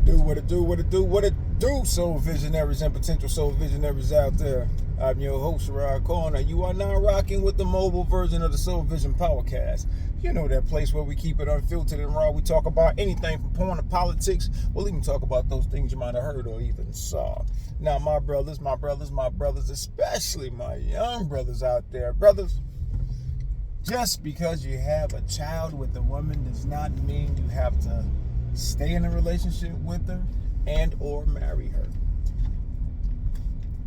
What it do, soul visionaries and potential soul visionaries out there. I'm your host, Rod Corner. You are now rocking with the mobile version of the Soul Vision Powercast. You know, that place where we keep it unfiltered and raw. We talk about anything from porn to politics. We'll even talk about those things you might have heard or even saw. Now, my brothers, especially my young brothers out there. Brothers, just because you have a child with a woman does not mean you have to stay in a relationship with her and or marry her.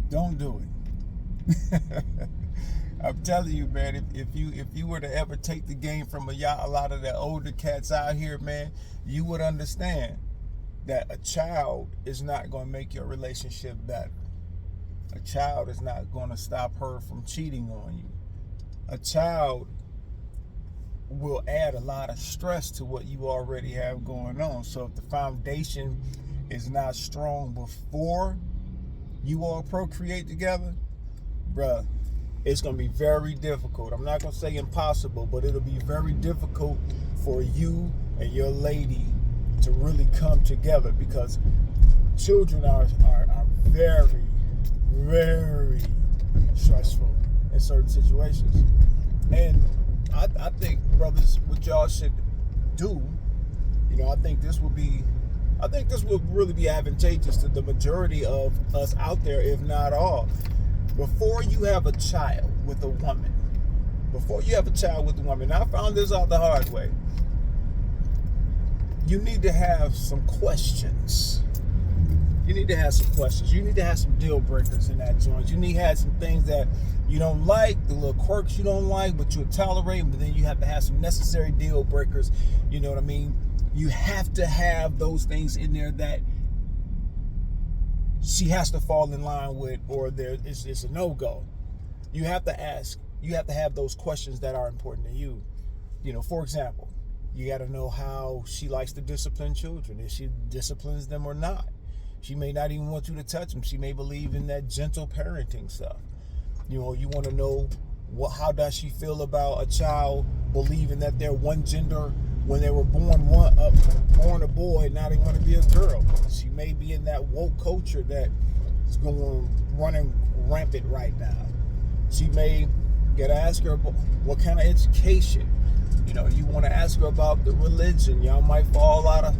Don't do it. I'm telling you, man, if you were to ever take the game from a lot of the older cats out here, man, you would understand that a child is not going to make your relationship better. A child is not going to stop her from cheating on you. A child will add a lot of stress to what you already have going on. So if the foundation is not strong before you all procreate together, bruh, it's going to be very difficult. I'm not going to say impossible, but it'll be very difficult for you and your lady to really come together, because children are very, very stressful in certain situations. And I think, brothers, what y'all should do, I think this will really be advantageous to the majority of us out there, if not all. Before you have a child with a woman, now I found this out the hard way, you need to have some questions. You need to have some deal breakers in that joint. You need to have some things that you don't like, the little quirks you don't like, but you'll tolerate, but then you have to have some necessary deal breakers. You know what I mean? You have to have those things in there that she has to fall in line with, or it's a no-go. You have to ask, you have to have those questions that are important to you. For example, you got to know how she likes to discipline children, if she disciplines them or not. She may not even want you to touch them. She may believe in that gentle parenting stuff. You want to know how does she feel about a child believing that they're one gender when they were born a boy, now they want to be a girl. She may be in that woke culture that is running rampant right now. She may get to ask her about what kind of education. You want to ask her about the religion. Y'all might fall out of,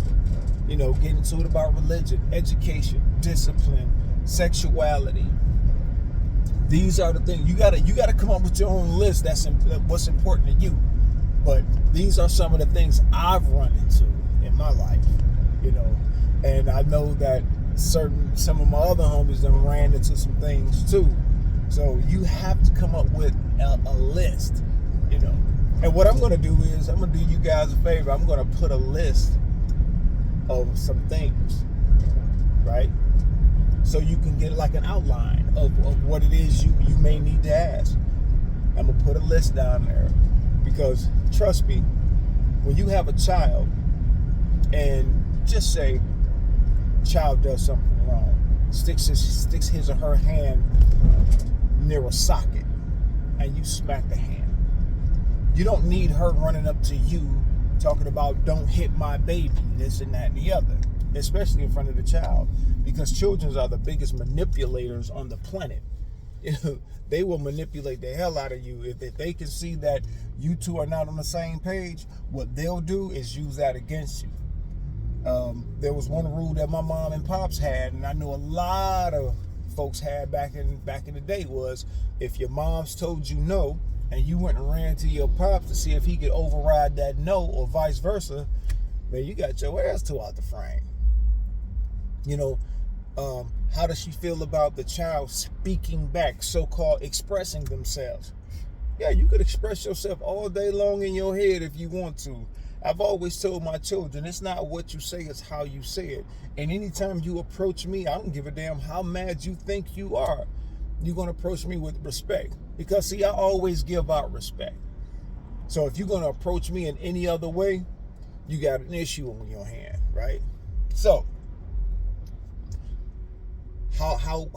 getting into it about religion, education, discipline, sexuality. These are the things you gotta come up with your own list. That's what's important to you. But these are some of the things I've run into in my life, and I know that some of my other homies have ran into some things too. So you have to come up with a list, And what I'm going to do is I'm going to do you guys a favor. I'm going to put a list of some things, right? So you can get like an outline of what it is you may need to ask. I'm going to put a list down there, because trust me, when you have a child and just say child does something wrong, sticks his or her hand near a socket and you smack the hand, you don't need her running up to you talking about don't hit my baby, this and that and the other, especially in front of the child, because children are the biggest manipulators on the planet. They will manipulate the hell out of you. If they can see that you two are not on the same page, what they'll do is use that against you. There was one rule that my mom and pops had, and I know a lot of folks had back in the day, was if your mom's told you no and you went and ran to your pops to see if he could override that no, or vice versa, man, you got your ass tore out the frame. How does she feel about the child speaking back, so-called expressing themselves? Yeah, you could express yourself all day long in your head if you want to. I've always told my children, it's not what you say, it's how you say it. And anytime you approach me, I don't give a damn how mad you think you are. You're going to approach me with respect. Because, see, I always give out respect. So if you're going to approach me in any other way, you got an issue on your hand, right? So, how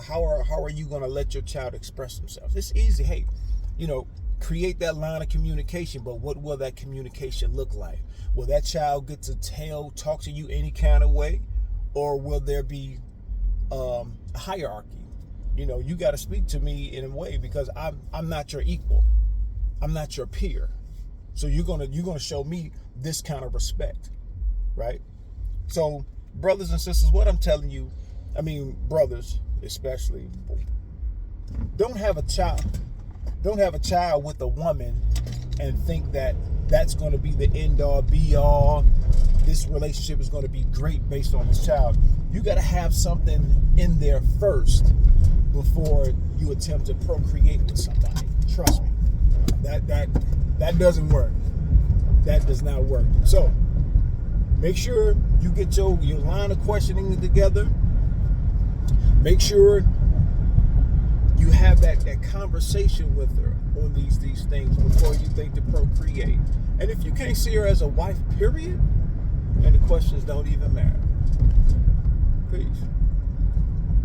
are you going to let your child express themselves? It's easy. Hey, create that line of communication, but what will that communication look like? Will that child get to talk to you any kind of way? or will there be a hierarchy? You know, you got to speak to me in a way, because I'm not your equal. I'm not your peer. So you're gonna show me this kind of respect, right? So, brothers and sisters, what I'm telling you, I mean, brothers especially, don't have a child with a woman and think that that's going to be the end all be all. This relationship is going to be great based on this child. You got to have something in there first before you attempt to procreate with somebody. Trust me, that doesn't work. That does not work. So make sure you get your line of questioning together. Make sure you have that conversation with her on these things before you think to procreate. And if you can't see her as a wife, period, then the questions don't even matter. Peace.